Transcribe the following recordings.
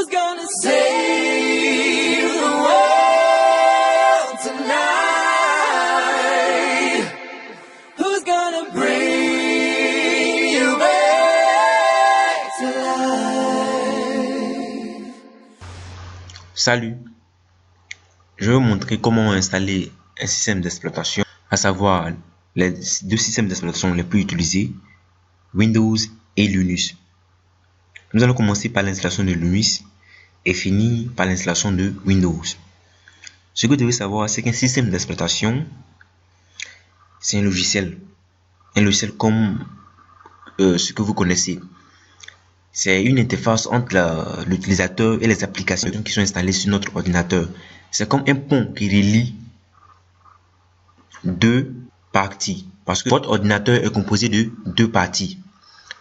Who's gonna save the world tonight? Who's gonna bring you back to life? Salut, je vais vous montrer comment installer un système d'exploitation, à savoir les deux systèmes d'exploitation les plus utilisés, Windows et Linux. Nous allons commencer par l'installation de Linux et finir par l'installation de Windows. Ce que vous devez savoir, c'est qu'un système d'exploitation, c'est un logiciel comme ce que vous connaissez. C'est une interface entre l'utilisateur et les applications qui sont installées sur notre ordinateur. C'est comme un pont qui relie deux parties. Parce que votre ordinateur est composé de deux parties.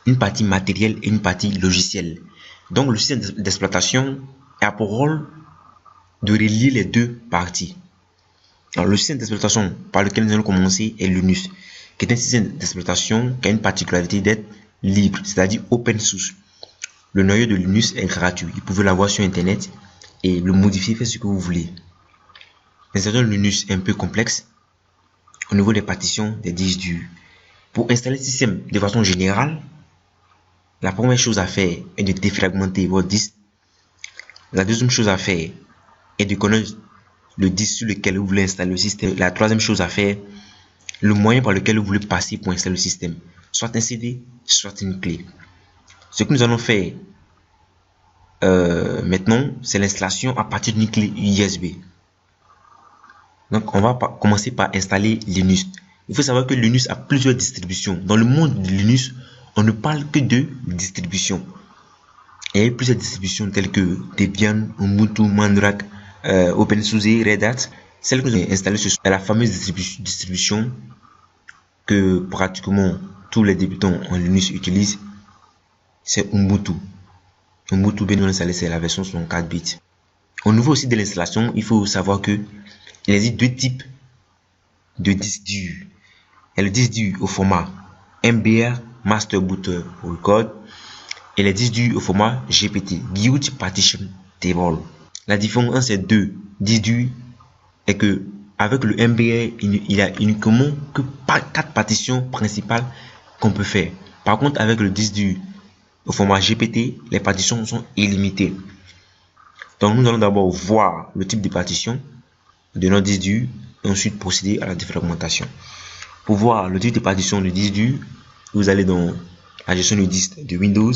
Une partie matérielle et une partie logicielle. Donc le système d'exploitation a pour rôle de relier les deux parties. Alors le système d'exploitation par lequel nous allons commencer est Linux, qui est un système d'exploitation qui a une particularité d'être libre, c'est-à-dire open source. Le noyau de Linux est gratuit. Vous pouvez l'avoir sur internet et le modifier, faire ce que vous voulez. L'installation de Linux est un peu complexe au niveau des partitions des disques durs. Pour installer le système de façon générale, la première chose à faire est de défragmenter votre disque. La deuxième chose à faire est de connaître le disque sur lequel vous voulez installer le système. La troisième chose à faire, le moyen par lequel vous voulez passer pour installer le système. Soit un CD, soit une clé. Ce que nous allons faire maintenant, c'est l'installation à partir d'une clé USB. Donc, on va commencer par installer Linux. Il faut savoir que Linux a plusieurs distributions. Dans le monde de Linux, on ne parle que de distribution. Il y a plusieurs distributions telles que Debian, Ubuntu, Mandrake, OpenSUSE, Red Hat. Celle que nous avons installée, c'est la fameuse distribution que pratiquement tous les débutants en Linux utilisent. C'est Ubuntu. Ubuntu, bien installé, c'est la version 64 bits. Au niveau aussi de l'installation, il faut savoir que il existe deux types de disques durs. Il y a le disque dur au format MBR, Master Boot Record, et les disques durs au format GPT, Guide Partition Table. La différence entre ces deux disques durs est que avec le MBR, il y a uniquement que 4 partitions principales qu'on peut faire. Par contre, avec le disque dur au format GPT, les partitions sont illimitées. Donc, nous allons d'abord voir le type de partition de notre disque dur et ensuite procéder à la défragmentation. Pour voir le type de partition du disque dur, vous allez dans la gestion du disque de Windows,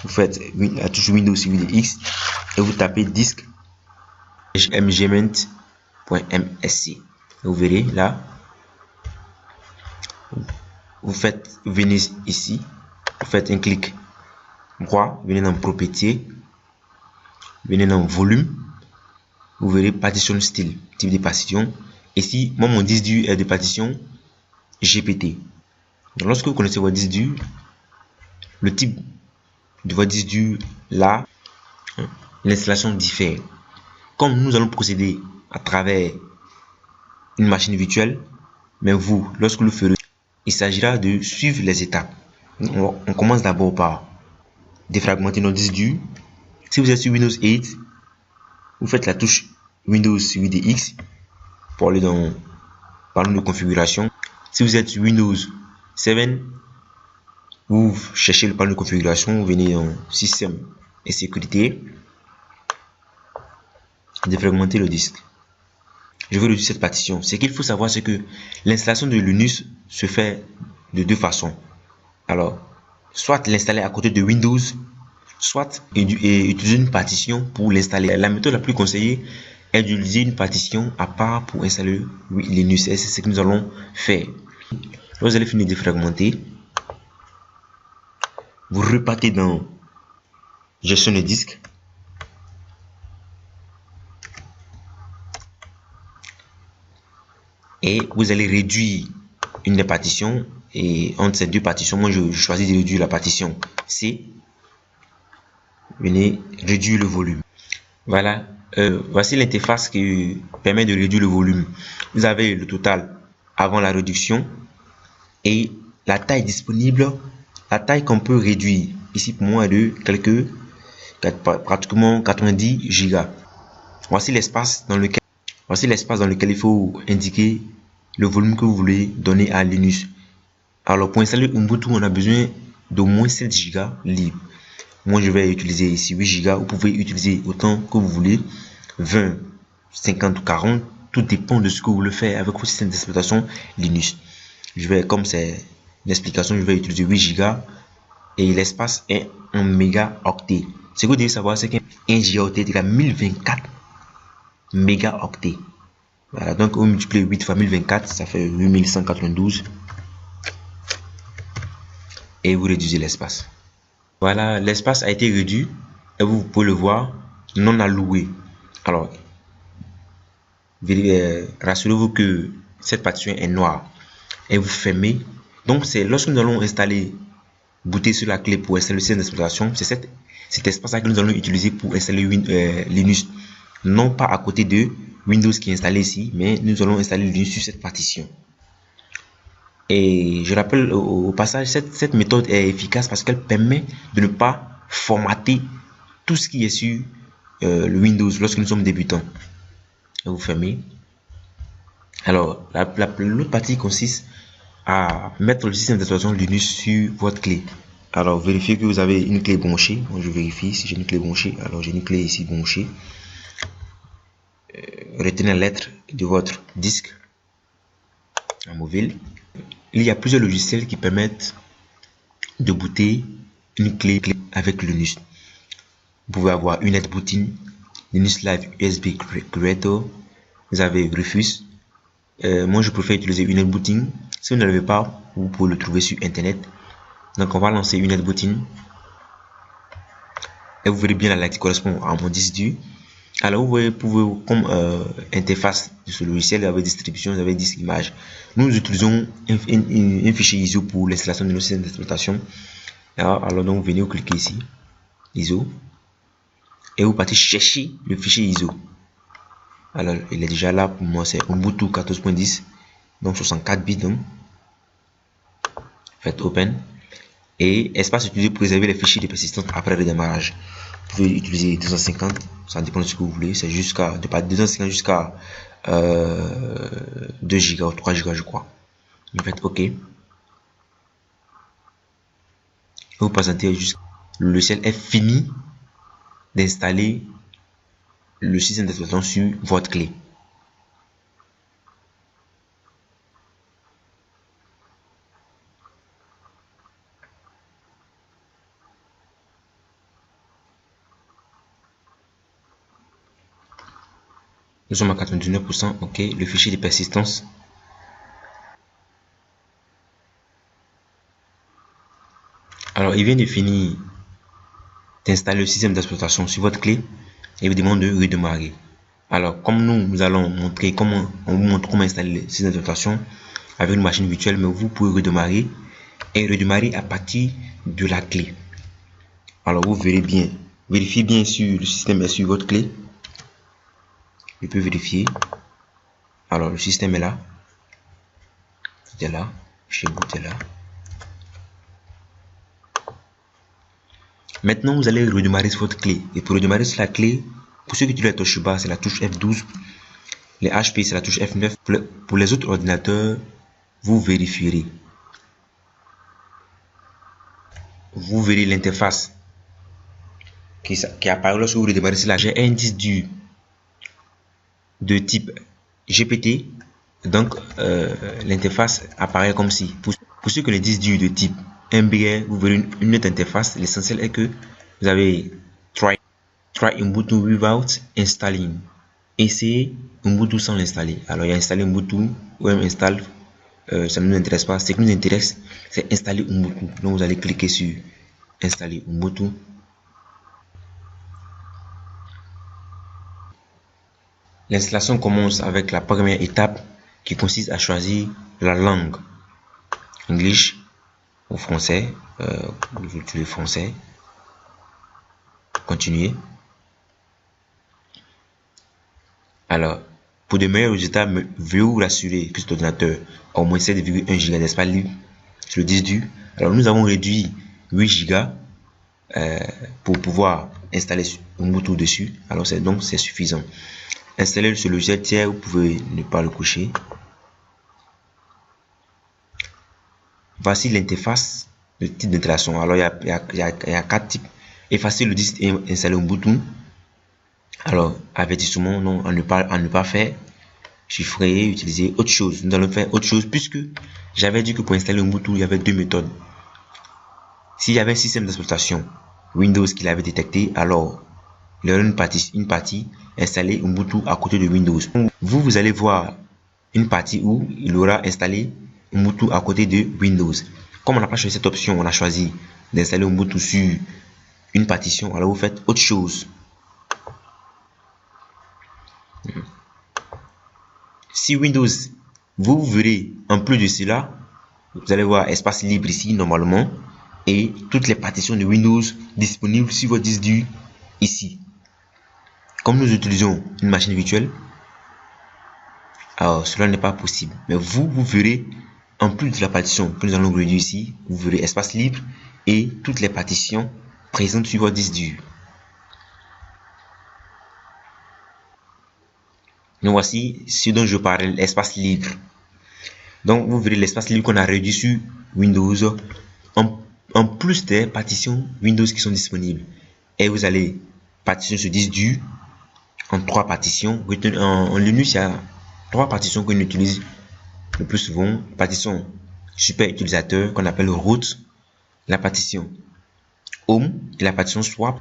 vous faites la touche Windows suivi de X et vous tapez disque mgment.msc. Vous verrez là, vous venez ici, vous faites un clic droit, venez dans propriété, venez dans volume, vous verrez partition style, type de partition. Ici, moi mon disque dur est de partition GPT. Donc, lorsque vous connaissez votre disque dur, le type de votre disque dur, là, l'installation diffère. Comme nous allons procéder à travers une machine virtuelle, mais vous, lorsque vous le ferez, il s'agira de suivre les étapes. On commence d'abord par défragmenter notre disque dur. Si vous êtes sur Windows 8, vous faites la touche Windows suivi de X pour aller dans panneau de configuration. Si vous êtes sur Windows 7, vous cherchez le panneau de configuration, vous venez dans système et sécurité, défragmenter le disque. Je vais réduire cette partition. Ce qu'il faut savoir, c'est que l'installation de Linux se fait de deux façons. Alors, soit l'installer à côté de Windows, soit utiliser une partition pour l'installer. La méthode la plus conseillée est d'utiliser une partition à part pour installer Linux. Et c'est ce que nous allons faire. Lorsque vous allez finir de fragmenter, vous repartez dans gestion de disque. Et vous allez réduire une des partitions. Et entre ces deux partitions, moi je choisis de réduire la partition C. Venez réduire le volume. Voilà, voici l'interface qui permet de réduire le volume. Vous avez le total avant la réduction et la taille disponible, la taille qu'on peut réduire. Ici pour moi est de quelques pratiquement 90 Go. Voici l'espace dans lequel il faut indiquer le volume que vous voulez donner à Linux. Alors pour installer Ubuntu, on a besoin d'au moins 7 Go libre. Moi je vais utiliser ici 8 Go. Vous pouvez utiliser autant que vous voulez, 20, 50 ou 40, tout dépend de ce que vous voulez faire avec votre système d'exploitation Linux. Comme c'est une explication, je vais utiliser 8 Go et l'espace est en mégaoctets. Ce que vous devez savoir, c'est qu'un gigaoctet est égal à 1024 mégaoctets. Voilà, donc on multiplie 8 fois 1024, ça fait 8192. Et vous réduisez l'espace. Voilà, l'espace a été réduit et vous pouvez le voir, non alloué. Alors, rassurez-vous que cette partition est noire et vous fermez. Donc, c'est lorsque nous allons installer, booter sur la clé pour installer le système d'exploitation, c'est cet espace-là que nous allons utiliser pour installer Linux. Non pas à côté de Windows qui est installé ici, mais nous allons installer Linux sur cette partition. Et je rappelle au passage, cette méthode est efficace parce qu'elle permet de ne pas formater tout ce qui est sur le Windows lorsque nous sommes débutants. Et vous fermez. Alors, l'autre partie consiste à mettre le système d'exploitation Linux sur votre clé. Alors, vérifiez que vous avez une clé branchée. Moi, je vérifie si j'ai une clé branchée. Alors, j'ai une clé ici branchée. Retenez la lettre de votre disque en mobile. Il y a plusieurs logiciels qui permettent de booter une clé avec Linux. Vous pouvez avoir Unit Booting, Linux Live USB Creator, vous avez Rufus. Moi je préfère utiliser Unit Booting. Si vous ne l'avez pas, vous pouvez le trouver sur internet. Donc on va lancer Unit Booting. Et vous verrez bien la qui correspond à mon disque dur. Alors vous pouvez comme interface de ce logiciel, vous avez distribution, vous avez disque image. Nous utilisons un fichier ISO pour l'installation de nos systèmes d'exploitation. Alors donc vous venez, vous cliquez ici, ISO, et vous partez chercher le fichier ISO. Alors il est déjà là pour moi, c'est Ubuntu 14.10, donc 64 bits. Donc faites Open et espace utilisé pour réserver les fichiers de persistance après le démarrage. Vous pouvez utiliser 250, ça dépend de ce que vous voulez, c'est jusqu'à 250 jusqu'à 2 Go ou 3 Go je crois. Vous faites OK. Vous présentez juste le logiciel est fini d'installer le système d'exploitation sur votre clé. Nous sommes à 99%, ok, le fichier de persistance. Alors, il vient de finir d'installer le système d'exploitation sur votre clé et vous demande de redémarrer. Alors, comme nous allons montrer comment, on vous montre comment installer le système d'exploitation avec une machine virtuelle, mais vous pouvez redémarrer et redémarrer à partir de la clé. Alors, vous verrez bien, vérifiez bien si le système est sur votre clé. Je peux vérifier. Alors le système est là. C'est là. Chez boot est là. Maintenant vous allez redémarrer sur votre clé. Et pour redémarrer sur la clé, pour ceux qui utilisent la touche bas, c'est la touche F12. Les HP c'est la touche F9. Pour les autres ordinateurs, vous vérifierez. Vous verrez l'interface qui apparaît lorsque vous redémarrez sur la. J'ai un disque dur de type GPT, donc l'interface apparaît comme si. Pour ceux qui ont les disques durs de type MBR, vous verrez une autre interface. L'essentiel est que vous avez try Ubuntu without installing. Essayez Ubuntu sans l'installer. Alors il y a installer Ubuntu ou même install, ça ne nous intéresse pas. Ce qui nous intéresse, c'est installer Ubuntu. Donc vous allez cliquer sur installer Ubuntu. L'installation commence avec la première étape qui consiste à choisir la langue English ou français. Vous utilisez français. Continuer. Alors, pour de meilleurs résultats, veuillez vous rassurer que cet ordinateur a au moins 7,1 Go d'espace libre sur le disque dur. Alors, nous avons réduit 8 Go pour pouvoir installer Ubuntu dessus. Alors c'est suffisant. Installer ce logiciel tiers, vous pouvez ne pas le coucher. Voici l'interface, le type d'intégration. Alors il y a 4 types. Effacer le disque et installer Ubuntu. Alors avertissement, non, à ne pas faire. Chiffrer, utiliser autre chose. Nous allons faire autre chose puisque j'avais dit que pour installer Ubuntu, il y avait deux méthodes. S'il y avait un système d'exploitation Windows qu'il avait détecté, alors il y aura une partie installer Ubuntu à côté de Windows. Vous allez voir une partie où il aura installé Ubuntu à côté de Windows. Comme on n'a pas choisi cette option, on a choisi d'installer Ubuntu sur une partition, alors vous faites autre chose. Si Windows, vous verrez en plus de cela, vous allez voir espace libre ici normalement et toutes les partitions de Windows disponibles sur votre disque dur ici. Comme nous utilisons une machine virtuelle, alors cela n'est pas possible. Mais vous verrez en plus de la partition que nous allons réduire ici, vous verrez espace libre et toutes les partitions présentes sur votre disque dur. Donc voici ce dont je parle, l'espace libre. Donc vous verrez l'espace libre qu'on a réduit sur Windows en plus des partitions Windows qui sont disponibles. Et vous allez partitionner ce disque dur en 3 partitions. En Linux, il y a 3 partitions qu'on utilise le plus souvent. Partition super utilisateur qu'on appelle root, la partition home et la partition swap.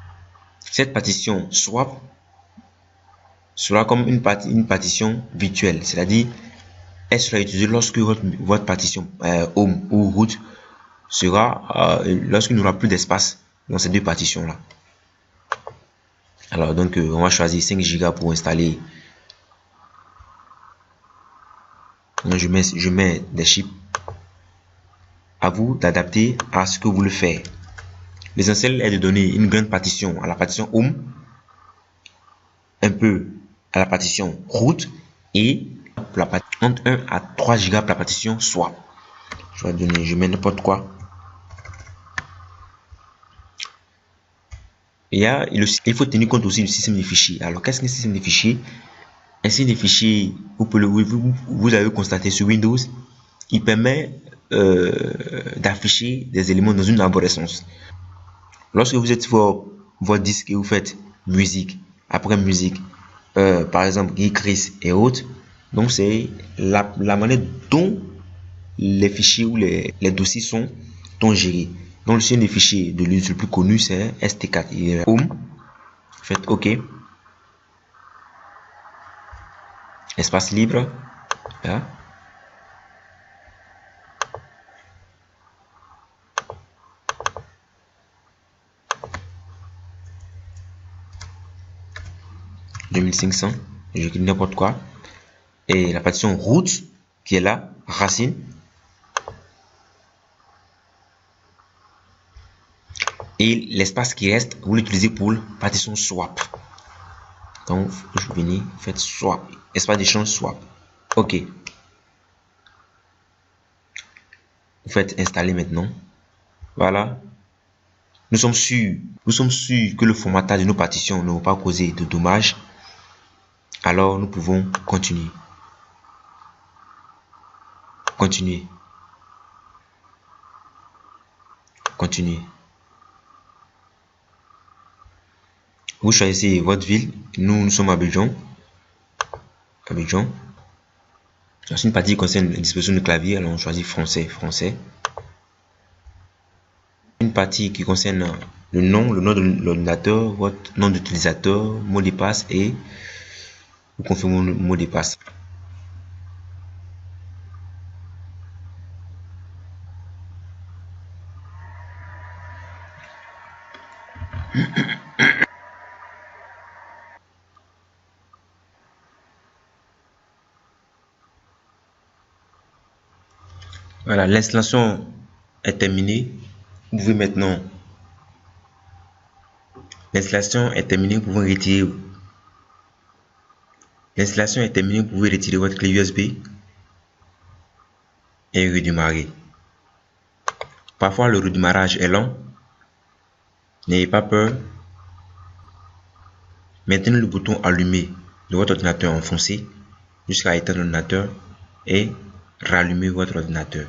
Cette partition swap sera comme une partition virtuelle, c'est-à-dire elle sera utilisée lorsque votre partition home ou root sera lorsqu'il n'y aura plus d'espace dans ces deux partitions là. Alors donc on va choisir 5 Go pour installer. Donc, je mets des chips. À vous d'adapter à ce que vous voulez faire. L'essentiel est de donner une grande partition à la partition home, un peu à la partition root et entre 1 à 3 Go pour la partition swap. Je mets n'importe quoi. Il faut tenir compte aussi du système de fichiers. Alors qu'est-ce qu'un système de fichiers? Un système de fichiers, vous avez constaté sur Windows, il permet d'afficher des éléments dans une arborescence. Lorsque vous êtes sur votre disque et vous faites musique, après musique, par exemple Chris et autres, donc c'est la manière dont les fichiers ou les dossiers sont gérés. Donc le système de fichiers de Linux le plus connu c'est ST4. Et home, faites OK. Espace libre. Là. $2500, je clique n'importe quoi. Et la partition root qui est là, racine. Et l'espace qui reste, vous l'utilisez pour la partition swap. Donc, je vais venir, faites swap, espace d'échange swap. OK. Vous faites installer maintenant. Voilà. Nous sommes sûrs que le formatage de nos partitions ne va pas causer de dommages. Alors, nous pouvons continuer. Continuer. Vous choisissez votre ville. Nous sommes à Abidjan. C'est une partie qui concerne la disposition du clavier. Alors on choisit français. Une partie qui concerne le nom de l'ordinateur, votre nom d'utilisateur, mot de passe et vous confirmez le mot de passe. Voilà, l'installation est terminée. Vous pouvez maintenant. L'installation est terminée. Vous pouvez retirer. L'installation est terminée. Vous pouvez retirer votre clé USB et redémarrer. Parfois, le redémarrage est lent. N'ayez pas peur. Maintenez le bouton allumé de votre ordinateur enfoncé jusqu'à éteindre l'ordinateur et rallumer votre ordinateur.